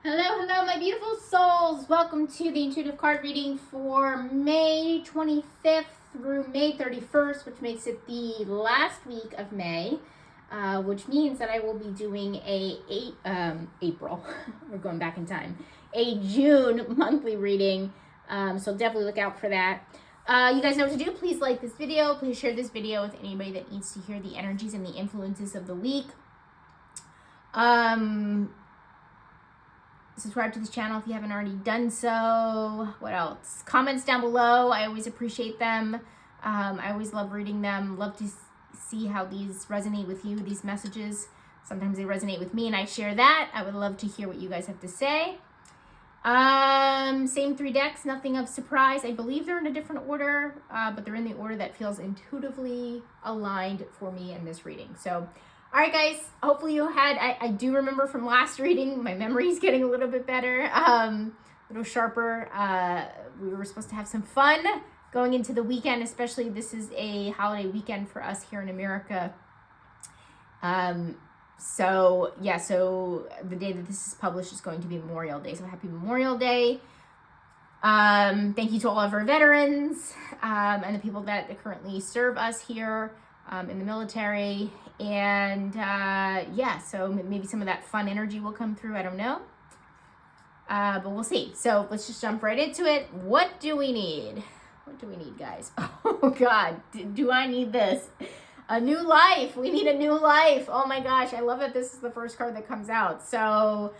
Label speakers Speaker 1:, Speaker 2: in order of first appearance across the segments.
Speaker 1: Hello, hello, my beautiful souls. Welcome to the intuitive card reading for May 25th through May 31st, which makes it the last week of May, which means that I will be doing April, we're going back in time, a June monthly reading. So definitely look out for that. You guys know what to do. Please like this video. Please share this video with anybody that needs to hear the energies and the influences of the week. Subscribe to this channel if you haven't already done so. What else? Comments down below. I always appreciate them. I always love reading them. Love to see how these resonate with you, these messages. Sometimes they resonate with me and I share that. I would love to hear what you guys have to say. Same three decks, nothing of surprise. I believe they're in a different order, but they're in the order that feels intuitively aligned for me in this reading. So, all right, guys, hopefully you had, I do remember from last reading, my memory's getting a little bit better, a little sharper. We were supposed to have some fun going into the weekend, especially this is a holiday weekend for us here in America. So the day that this is published is going to be Memorial Day. So happy Memorial Day. Thank you to all of our veterans, and the people that currently serve us here, in the military. And, so maybe some of that fun energy will come through. I don't know. But we'll see. So let's just jump right into it. What do we need? What do we need, guys? Oh God, do I need this? A new life. We need a new life. Oh my gosh. I love that this is the first card that comes out. So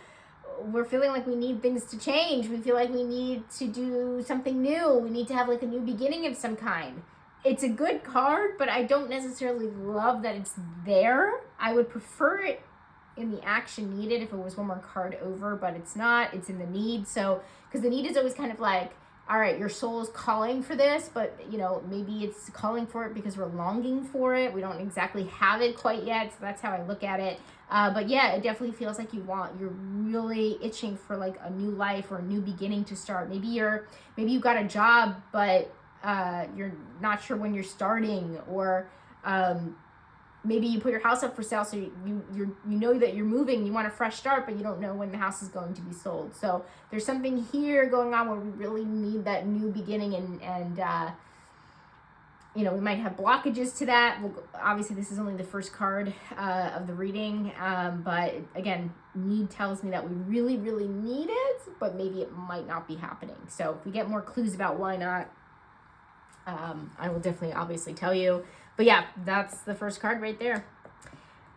Speaker 1: we're feeling like we need things to change. We feel like we need to do something new. We need to have like a new beginning of some kind. It's a good card, but I don't necessarily love that it's there. I would prefer it in the action needed if it was one more card over, but it's not. It's in the need. So, because the need is always kind of like, all right, your soul is calling for this, but maybe it's calling for it because we're longing for it. We don't exactly have it quite yet, so that's how I look at it. But yeah, it definitely feels like you're really itching for like a new life or a new beginning to start. Maybe you've got a job, but you're not sure when you're starting, or maybe you put your house up for sale, so you know that you're moving, you want a fresh start, but you don't know when the house is going to be sold. So there's something here going on where we really need that new beginning, and we might have blockages to that. Obviously, this is only the first card of the reading, but again, need tells me that we really, really need it, but maybe it might not be happening. So if we get more clues about why not, I will definitely obviously tell you. But yeah, that's the first card right there.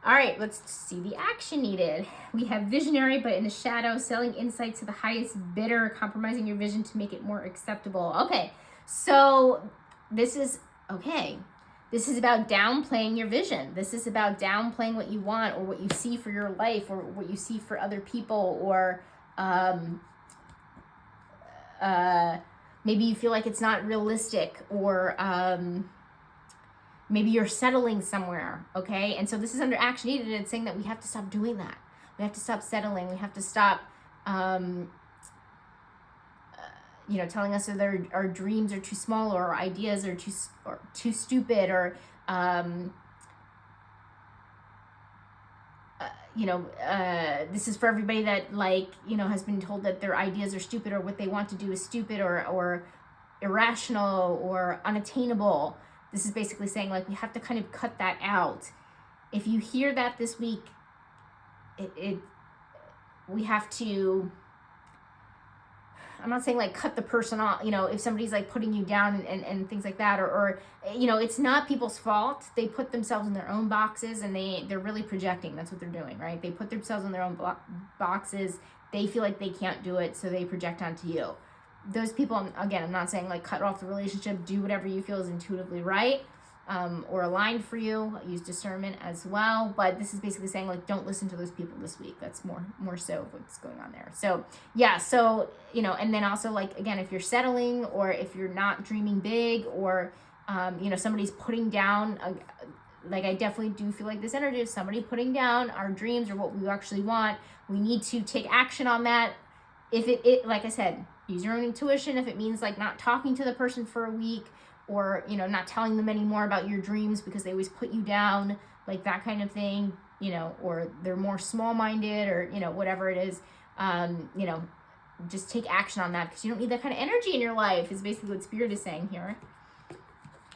Speaker 1: All right, let's see the action needed. We have visionary, but in the shadow, selling insights to the highest bidder, compromising your vision to make it more acceptable. Okay, so this is about downplaying your vision. This is about downplaying what you want, or what you see for your life, or what you see for other people, or maybe you feel like it's not realistic, or maybe you're settling somewhere, okay? And so this is under action needed, and it's saying that we have to stop doing that. We have to stop settling. We have to stop, telling us that our dreams are too small, or our ideas are too stupid, or this is for everybody that has been told that their ideas are stupid, or what they want to do is stupid, or irrational, or unattainable. This is basically saying like we have to kind of cut that out. If you hear that this week, we have to, I'm not saying like cut the person off, if somebody's like putting you down and things like that, or it's not people's fault. They put themselves in their own boxes, and they're really projecting. That's what they're doing, right? They put themselves in their own boxes. They feel like they can't do it, so they project onto you. Those people, again, I'm not saying like cut off the relationship. Do whatever you feel is intuitively right, or aligned for you. Use discernment as well. But this is basically saying like don't listen to those people this week. That's more so what's going on there. So yeah, and then also like again, if you're settling, or if you're not dreaming big, or somebody's putting down like I definitely do feel like this energy is somebody putting down our dreams or what we actually want. We need to take action on that. If it like I said, use your own intuition. If it means like not talking to the person for a week, or not telling them anymore about your dreams because they always put you down, like that kind of thing, or they're more small-minded, or whatever it is, you know, just take action on that, because you don't need that kind of energy in your life, is basically what Spirit is saying here.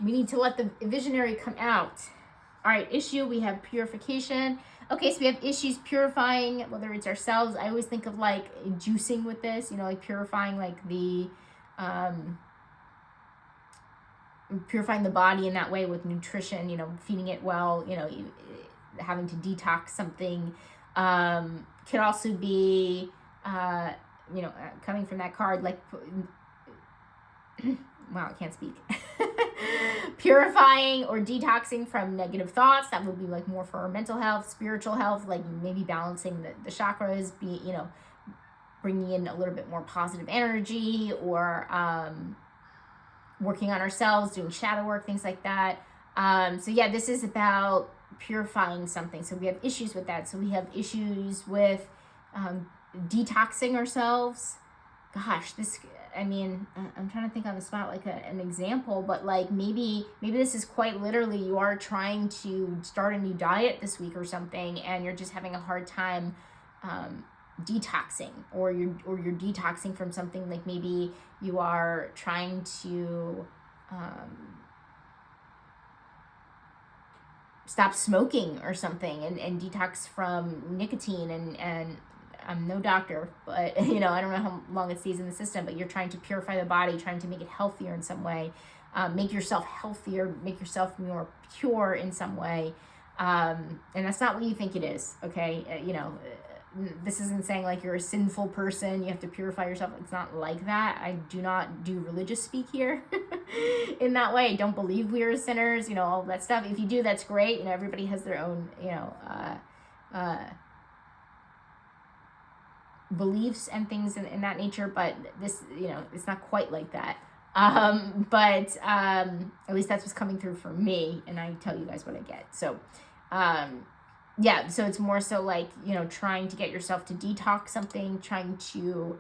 Speaker 1: We need to let the visionary come out. All right, issue, we have purification. Okay, so we have issues purifying, whether it's ourselves. I always think of like juicing with this, you know, like purifying like the, purifying the body in that way with nutrition, you know, feeding it well, you know, having to detox something. Could also be, you know, coming from that card, like, wow, I can't speak. Purifying or detoxing from negative thoughts. That would be like more for our mental health, spiritual health, like maybe balancing the chakras, you know, bringing in a little bit more positive energy, or working on ourselves, doing shadow work, things like that. So yeah, this is about purifying something. So we have issues with that. So we have issues with detoxing ourselves. Gosh, this, I mean, I'm trying to think on the spot like an example, but like maybe this is quite literally, you are trying to start a new diet this week or something, and you're just having a hard time detoxing, or you're detoxing from something. Like maybe you are trying to stop smoking or something, and detox from nicotine, and I'm no doctor, but you know, I don't know how long it stays in the system, but you're trying to purify the body, trying to make it healthier in some way, make yourself healthier, make yourself more pure in some way. And that's not what you think it is. Okay. You know, this isn't saying like you're a sinful person, you have to purify yourself. It's not like that. I do not do religious speak here in that way. I don't believe we are sinners, you know, all that stuff. If you do, that's great. You know, everybody has their own, you know, beliefs and things in that nature, but this, you know, it's not quite like that. But at least that's what's coming through for me, and I tell you guys what I get. So yeah, so it's more so like, you know, trying to get yourself to detox something, trying to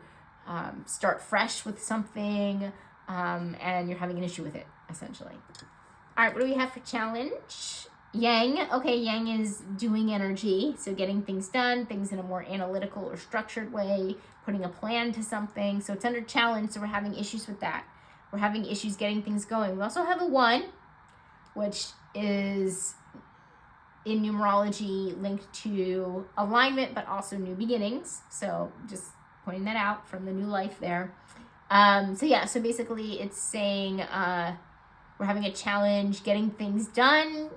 Speaker 1: start fresh with something, and you're having an issue with it, essentially. All right, what do we have for challenge? Yang. Okay, Yang is doing energy, so getting things done, things in a more analytical or structured way, putting a plan to something. So it's under challenge, so we're having issues with that. We're having issues getting things going. We also have a 1, which is in numerology linked to alignment, but also new beginnings. So just pointing that out from the new life there. So yeah, so basically it's saying we're having a challenge getting things done,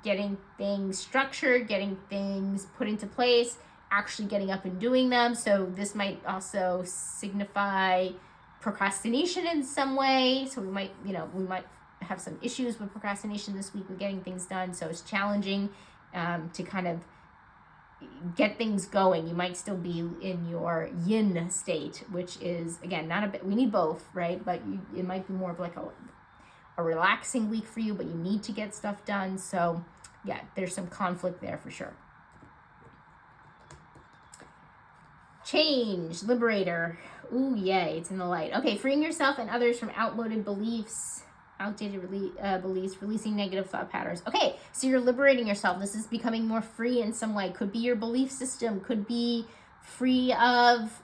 Speaker 1: getting things structured, getting things put into place, actually getting up and doing them. So this might also signify procrastination in some way. So we might have some issues with procrastination this week with getting things done. So it's challenging to kind of get things going. You might still be in your yin state, which is, again, not a bit, we need both, right? But it might be more of like a relaxing week for you, but you need to get stuff done. So yeah, there's some conflict there for sure. Change, liberator. Ooh, yay, it's in the light. Okay, freeing yourself and others from outdated beliefs, beliefs, releasing negative thought patterns. Okay, so you're liberating yourself. This is becoming more free in some way. Could be your belief system, could be free of,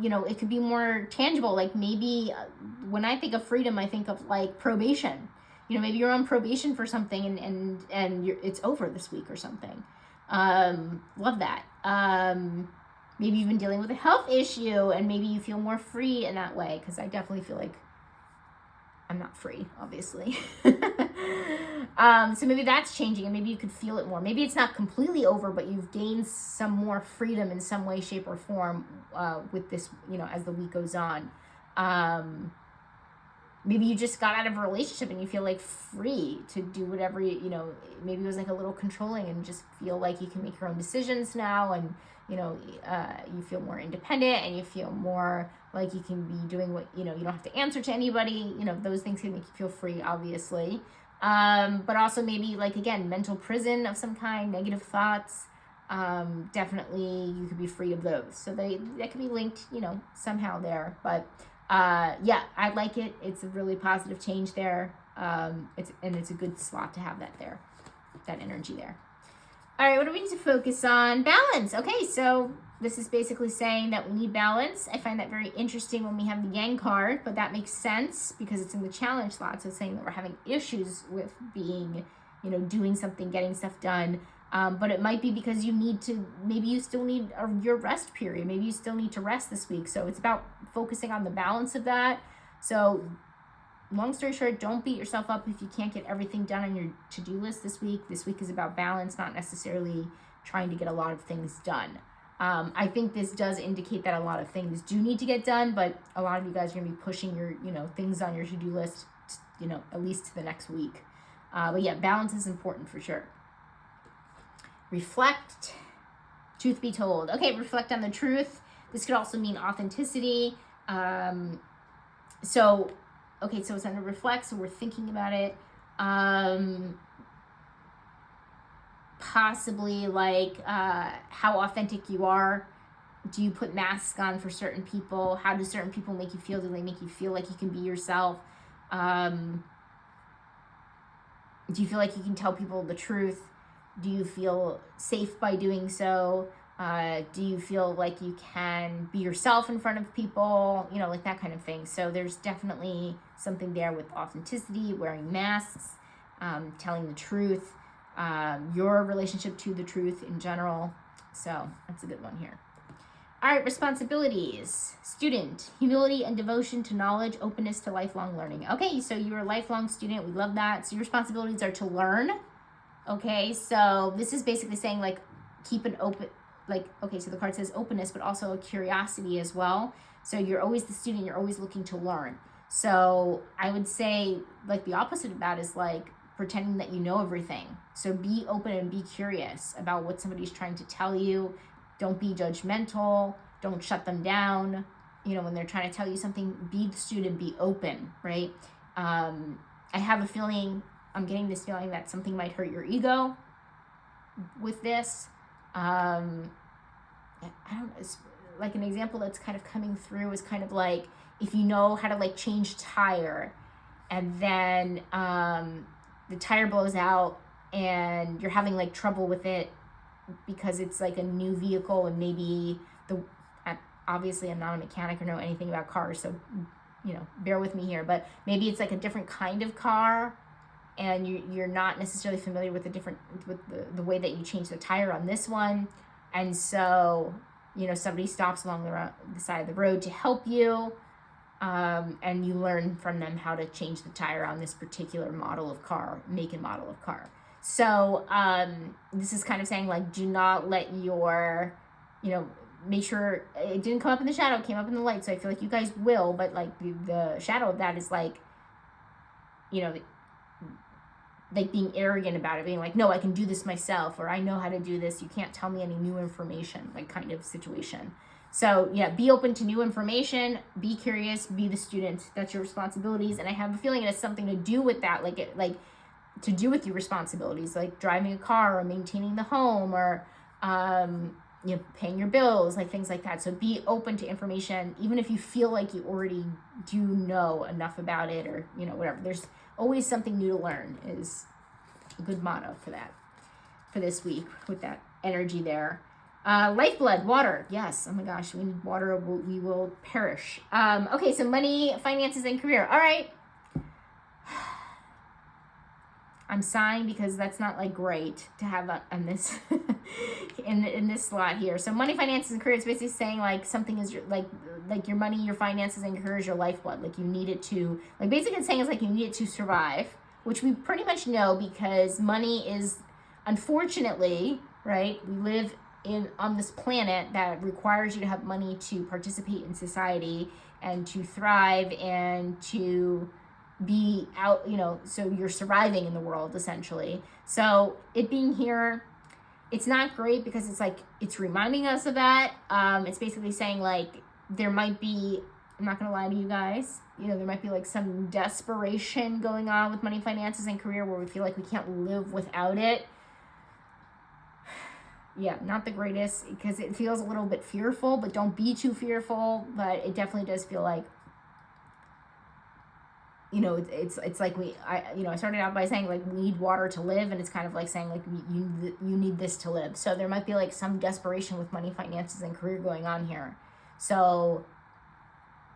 Speaker 1: you know, it could be more tangible. Like maybe when I think of freedom, I think of like probation. You know, maybe you're on probation for something and it's over this week or something. Love that. Maybe you've been dealing with a health issue and maybe you feel more free in that way, because I definitely feel like I'm not free, obviously. So maybe that's changing and maybe you could feel it more. Maybe it's not completely over, but you've gained some more freedom in some way, shape, or form with this, you know, as the week goes on. Maybe you just got out of a relationship and you feel like free to do whatever, you know, maybe it was like a little controlling, and just feel like you can make your own decisions now, and, you know, you feel more independent and you feel more like you can be doing what, you know, you don't have to answer to anybody. You know, those things can make you feel free, obviously. But also maybe like, again, mental prison of some kind, negative thoughts. Definitely you could be free of those. So that could be linked, you know, somehow there. But yeah, I like it. It's a really positive change there. It's a good slot to have that there, that energy there. All right, what do we need to focus on? Balance. Okay, so this is basically saying that we need balance. I find that very interesting when we have the Yang card, but that makes sense because it's in the challenge slot. So it's saying that we're having issues with being, doing something, getting stuff done. But it might be because maybe you still need your rest period. Maybe you still need to rest this week. So it's about focusing on the balance of that. So long story short, don't beat yourself up if you can't get everything done on your to-do list this week. This week is about balance, not necessarily trying to get a lot of things done. I think this does indicate that a lot of things do need to get done, but a lot of you guys are going to be pushing your, things on your to-do list, at least to the next week. But yeah, balance is important for sure. Reflect. Truth be told. Okay, reflect on the truth. This could also mean authenticity. So it's under reflect, so we're thinking about it. Possibly like how authentic you are. Do you put masks on for certain people? How do certain people make you feel? Do they make you feel like you can be yourself? Do you feel like you can tell people the truth? Do you feel safe by doing so? Do you feel like you can be yourself in front of people? Like that kind of thing. So there's definitely something there with authenticity, wearing masks, telling the truth, your relationship to the truth in general. So that's a good one here. All right, responsibilities. Student, humility and devotion to knowledge, openness to lifelong learning. Okay, so you're a lifelong student. We love that. So your responsibilities are to learn. Okay, so this is basically saying like keep an open, so the card says openness, but also a curiosity as well. So you're always the student, you're always looking to learn. So I would say like the opposite of that is like pretending that you know everything. So be open and be curious about what somebody's trying to tell you. Don't be judgmental. Don't shut them down. When they're trying to tell you something, be the student, be open, right? I have a feeling, I'm getting this feeling that something might hurt your ego with this. I don't know, like an example that's kind of coming through is kind of like if you know how to like change tire and then the tire blows out and you're having like trouble with it because it's like a new vehicle and maybe obviously I'm not a mechanic or know anything about cars, so bear with me here, but maybe it's like a different kind of car and you're not necessarily familiar with the way that you change the tire on this one, and so somebody stops along the side of the road to help you, and you learn from them how to change the tire on this particular make and model of car. So this is kind of saying like do not let your make sure it didn't come up in the shadow, it came up in the light. So I feel like you guys will, but like the shadow of that is like like being arrogant about it, being like, no, I can do this myself, or I know how to do this, you can't tell me any new information, like kind of situation. So yeah, be open to new information, be curious, be the student. That's your responsibilities. And I have a feeling it has something to do with that, like to do with your responsibilities, like driving a car or maintaining the home or paying your bills, like things like that. So be open to information, even if you feel like you already do know enough about it or whatever. There's always something new to learn is a good motto for this week with that energy there. Lifeblood, water. Yes. Oh my gosh, we need water. We will perish. Okay, so money, finances, and career. All right. I'm sighing because that's not like great to have on this in this slot here. So money, finances, and career is basically saying like something is your, like your money, your finances, and career is your lifeblood. Like you need it to, like basically it's saying is like you need it to survive, which we pretty much know because money is, unfortunately, right? We live on this planet that requires you to have money to participate in society and to thrive and to be out, so you're surviving in the world essentially. So it being here, it's not great because it's like it's reminding us of that. It's basically saying like there might be, I'm not gonna lie to you guys, there might be like some desperation going on with money, finances, and career where we feel like we can't live without it. Yeah, not the greatest because it feels a little bit fearful, but don't be too fearful. But it definitely does feel like it's like I started out by saying like we need water to live, and it's kind of like saying like you need this to live. So there might be like some desperation with money, finances, and career going on here. So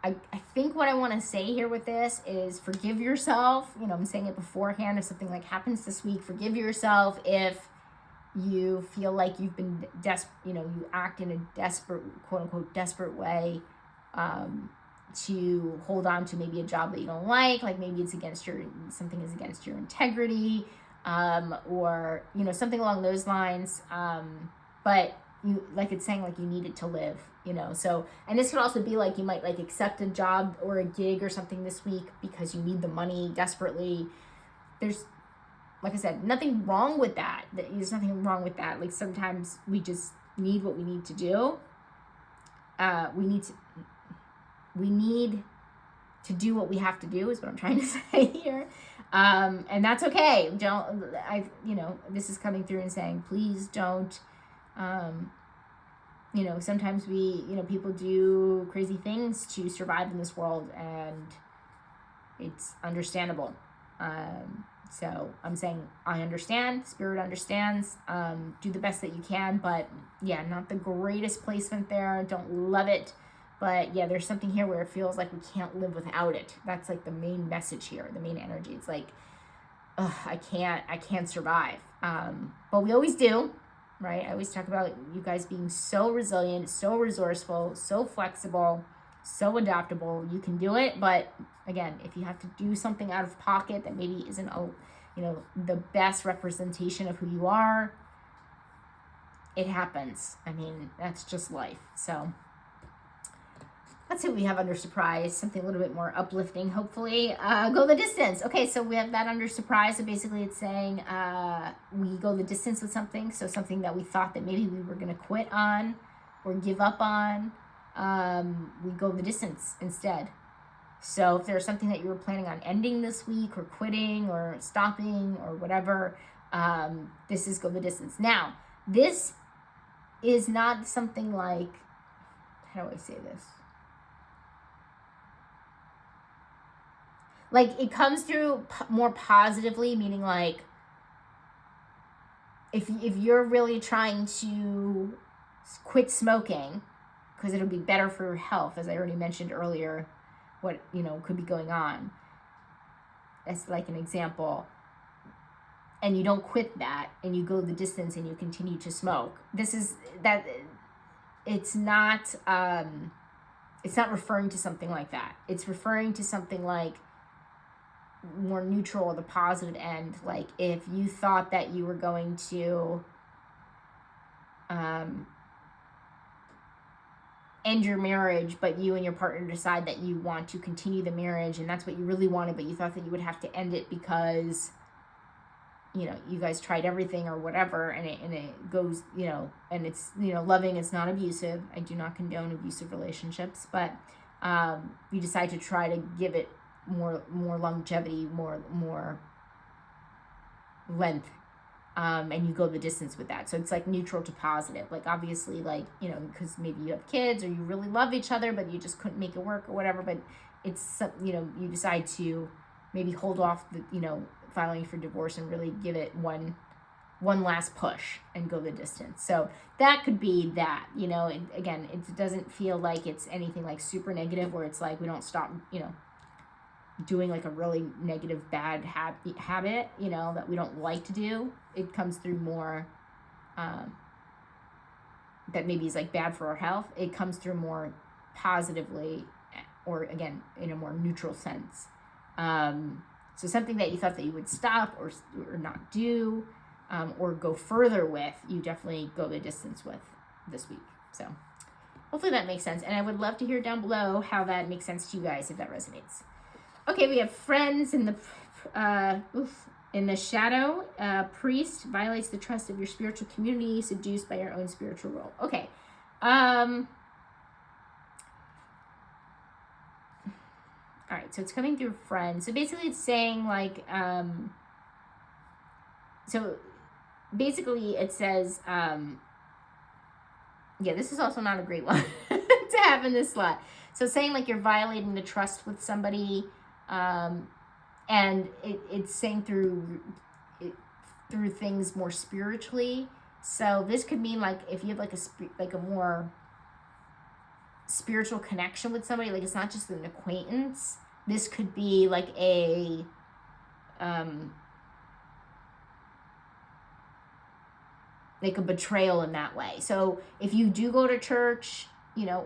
Speaker 1: I think what I want to say here with this is forgive yourself. I'm saying it beforehand. If something like happens this week, forgive yourself if you feel like you've been you act in a desperate, quote unquote, desperate way, to hold on to maybe a job that you don't like maybe it's something is against your integrity, or something along those lines, but you, like it's saying like you need it to live, so, and this could also be like you might like accept a job or a gig or something this week because you need the money desperately. There's, like I said, nothing wrong with that. There's nothing wrong with that. Like sometimes we just need what we need to do. We need to do what we have to do is what I'm trying to say here. And that's okay. This is coming through and saying, please don't, sometimes people do crazy things to survive in this world, and it's understandable. So I'm saying I understand, Spirit understands, do the best that you can, but yeah, not the greatest placement there. Don't love it. But yeah, there's something here where it feels like we can't live without it. That's like the main message here, the main energy. It's like, I can't survive. But we always do, right? I always talk about you guys being so resilient, so resourceful, so flexible, so adaptable. You can do it. But again, if you have to do something out of pocket that maybe isn't the best representation of who you are, it happens. I mean, that's just life. So let's see what we have under surprise, something a little bit more uplifting, hopefully. Go the distance. Okay, so we have that under surprise. So basically it's saying we go the distance with something. So something that we thought that maybe we were going to quit on or give up on, we go the distance instead. So if there's something that you were planning on ending this week or quitting or stopping or whatever, this is go the distance. Now, this is not something like, how do I say this? Like it comes through more positively, meaning like if you're really trying to quit smoking because it'll be better for your health, as I already mentioned earlier, what could be going on. That's like an example. And you don't quit that and you go the distance and you continue to smoke. This is that it's not referring to something like that. It's referring to something like more neutral, the positive end. Like if you thought that you were going to end your marriage, but you and your partner decide that you want to continue the marriage and that's what you really wanted, but you thought that you would have to end it because you guys tried everything or whatever, and it goes, and it's, loving, it's not abusive. I do not condone abusive relationships, but you decide to try to give it more longevity, more length, and you go the distance with that. So it's like neutral to positive. Like obviously, like, because maybe you have kids or you really love each other, but you just couldn't make it work or whatever. But it's, you decide to maybe hold off the, filing for divorce and really give it one last push and go the distance. So that could be that, again, it doesn't feel like it's anything like super negative where it's like we don't stop, doing like a really negative, bad habit, that we don't like to do. It comes through more, that maybe is like bad for our health. It comes through more positively, or again, in a more neutral sense. So something that you thought that you would stop or not do, or go further with, you definitely go the distance with this week. So hopefully that makes sense. And I would love to hear down below how that makes sense to you guys, if that resonates. Okay, we have friends in the shadow. Priest violates the trust of your spiritual community, seduced by your own spiritual role. Okay. All right, so it's coming through friends. So basically it's saying like, so basically it says, this is also not a great one to have in this slot. So saying like you're violating the trust with somebody, and it's saying through things more spiritually. So this could mean like if you have like a more spiritual connection with somebody, like it's not just an acquaintance. This could be like a betrayal in that way. So if you do go to church,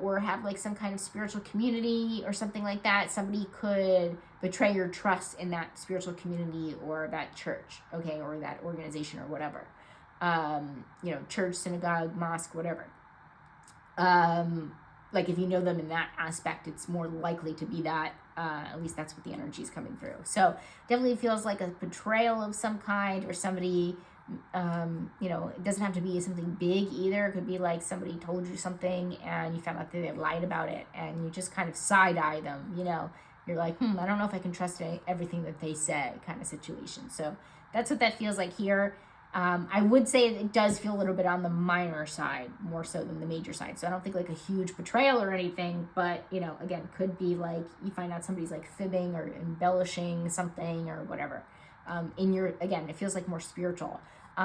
Speaker 1: or have like some kind of spiritual community or something like that, somebody could betray your trust in that spiritual community or that church, okay, or that organization or whatever. Church, synagogue, mosque, whatever. Like if you know them in that aspect, it's more likely to be that. At least that's what the energy is coming through. So definitely feels like a betrayal of some kind, or somebody, it doesn't have to be something big either. It could be like somebody told you something and you found out that they lied about it, and you just kind of side-eye them, You're like, I don't know if I can trust everything that they say, kind of situation. So that's what that feels like here. I would say it does feel a little bit on the minor side, more so than the major side. So I don't think like a huge betrayal or anything, but, again, could be like you find out somebody's like fibbing or embellishing something or whatever. Again, it feels like more spiritual.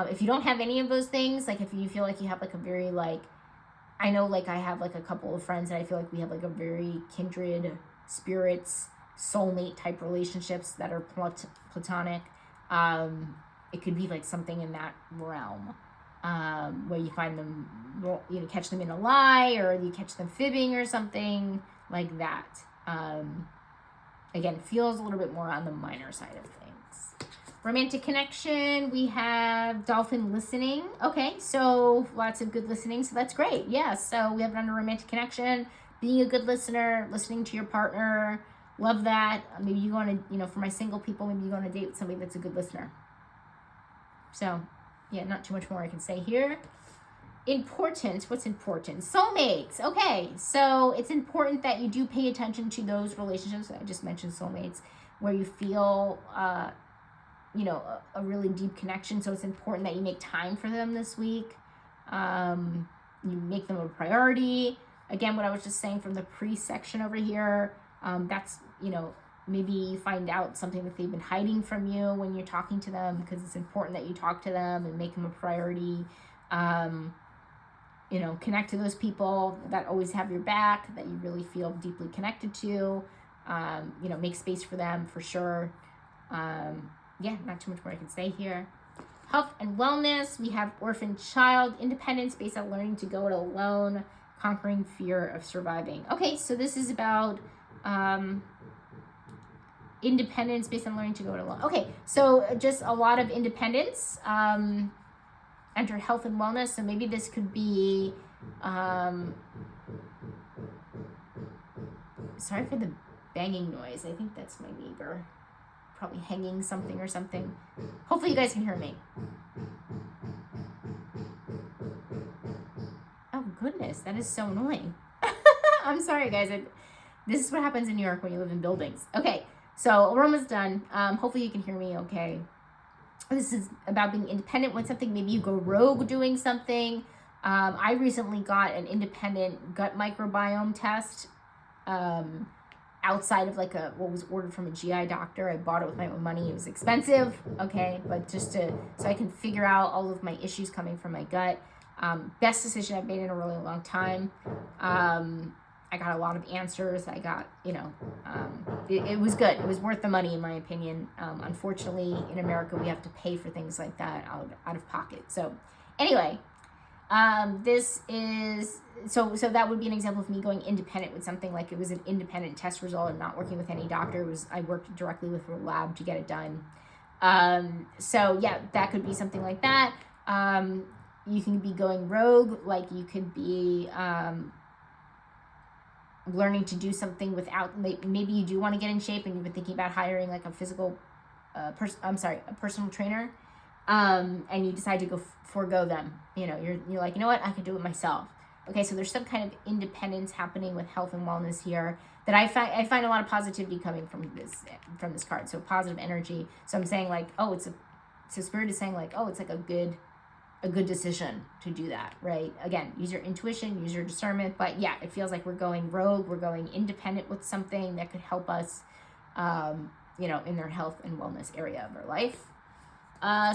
Speaker 1: If you don't have any of those things, like if you feel like you have like a very I know like I have like a couple of friends that I feel like we have like a very kindred spirits, soulmate type relationships that are platonic. It could be like something in that realm, where you find them, catch them in a lie, or you catch them fibbing or something like that. Again, feels a little bit more on the minor side of things. Romantic connection, we have dolphin listening. Okay, so lots of good listening, so that's great. Yeah, so we have it under romantic connection, being a good listener, listening to your partner. Love that. Maybe you go on a, for my single people, maybe you go on a date with somebody that's a good listener. So, yeah, not too much more I can say here. Important. What's important? Soulmates. Okay, so it's important that you do pay attention to those relationships. I just mentioned soulmates, where you feel, a really deep connection. So it's important that you make time for them this week. You make them a priority. Again, what I was just saying from the pre-section over here, that's, maybe you find out something that they've been hiding from you when you're talking to them, because it's important that you talk to them and make them a priority. Connect to those people that always have your back, that you really feel deeply connected to. Make space for them for sure. Not too much more I can say here. Health and wellness, we have orphan child, independence based on learning to go it alone, conquering fear of surviving. Okay, so this is about independence based on learning to go it alone. Okay, so just a lot of independence under health and wellness. So maybe this could be, sorry for the banging noise. I think that's my neighbor probably hanging something or something. Hopefully you guys can hear me. Oh goodness, that is so annoying. I'm sorry guys. This is what happens in New York when you live in buildings. Okay. So aroma's done. Hopefully you can hear me okay. This is about being independent with something. Maybe you go rogue doing something. I recently got an independent gut microbiome test outside of what was ordered from a GI doctor. I bought it with my own money. It was expensive, okay, but so I can figure out all of my issues coming from my gut. Best decision I've made in a really long time. I got a lot of answers. I got, it was good. It was worth the money in my opinion. Unfortunately, in America, we have to pay for things like that out of pocket. So anyway, this is, so that would be an example of me going independent with something. Like it was an independent test result and not working with any doctor. I worked directly with a lab to get it done. So yeah, that could be something like that. You can be going rogue, like you could be, learning to do something without, maybe you do want to get in shape and you've been thinking about hiring like a personal trainer, and you decide to forego them. You're like, you know what, I can do it myself. Okay, so there's some kind of independence happening with health and wellness here that I find a lot of positivity coming from this card. So positive energy. So I'm saying like, oh, so Spirit is saying like, oh, it's like a good decision to do that, right? Again, use your intuition, use your discernment, but it feels like we're going rogue, we're going independent with something that could help us in their health and wellness area of their life.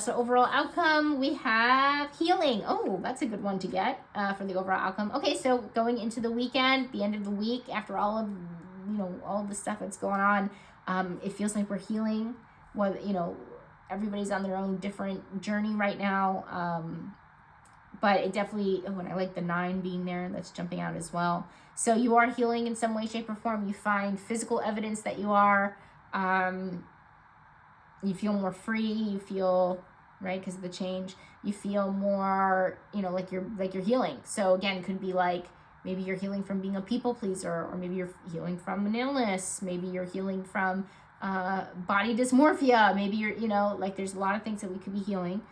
Speaker 1: So overall outcome, we have healing. Oh, that's a good one to get for the overall outcome. Okay, so going into the weekend, the end of the week, after all of the stuff that's going on, it feels like we're healing. Everybody's on their own different journey right now. But it definitely, and I like the 9 being there, that's jumping out as well. So you are healing in some way, shape, or form. You find physical evidence that you are. You feel more free. You feel, right, because of the change, you feel more, like you're healing. So again, it could be like, maybe you're healing from being a people pleaser, or maybe you're healing from an illness. Maybe you're healing from body dysmorphia. Maybe you're, like there's a lot of things that we could be healing.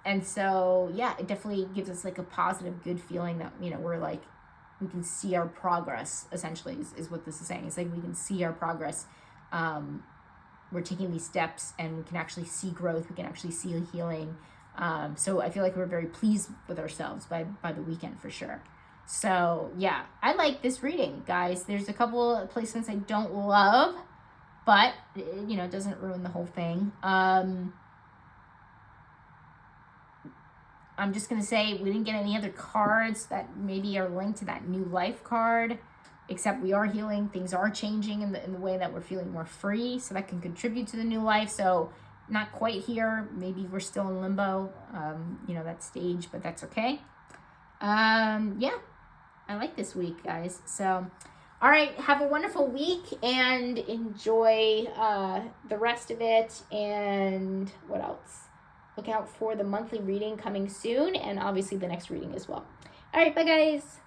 Speaker 1: And so, yeah, it definitely gives us like a positive, good feeling that, we're like, we can see our progress, essentially, is what this is saying. It's like we can see our progress. We're taking these steps and we can actually see growth. We can actually see healing. So I feel like we're very pleased with ourselves by the weekend for sure. So, yeah, I like this reading, guys. There's a couple of placements I don't love, but, it doesn't ruin the whole thing. I'm just going to say we didn't get any other cards that maybe are linked to that new life card, except we are healing. Things are changing in the way that we're feeling more free, so that can contribute to the new life. So not quite here. Maybe we're still in limbo, that stage, but that's okay. Yeah, I like this week, guys. So, all right, have a wonderful week and enjoy the rest of it. And what else? Look out for the monthly reading coming soon, and obviously the next reading as well. All right, bye guys.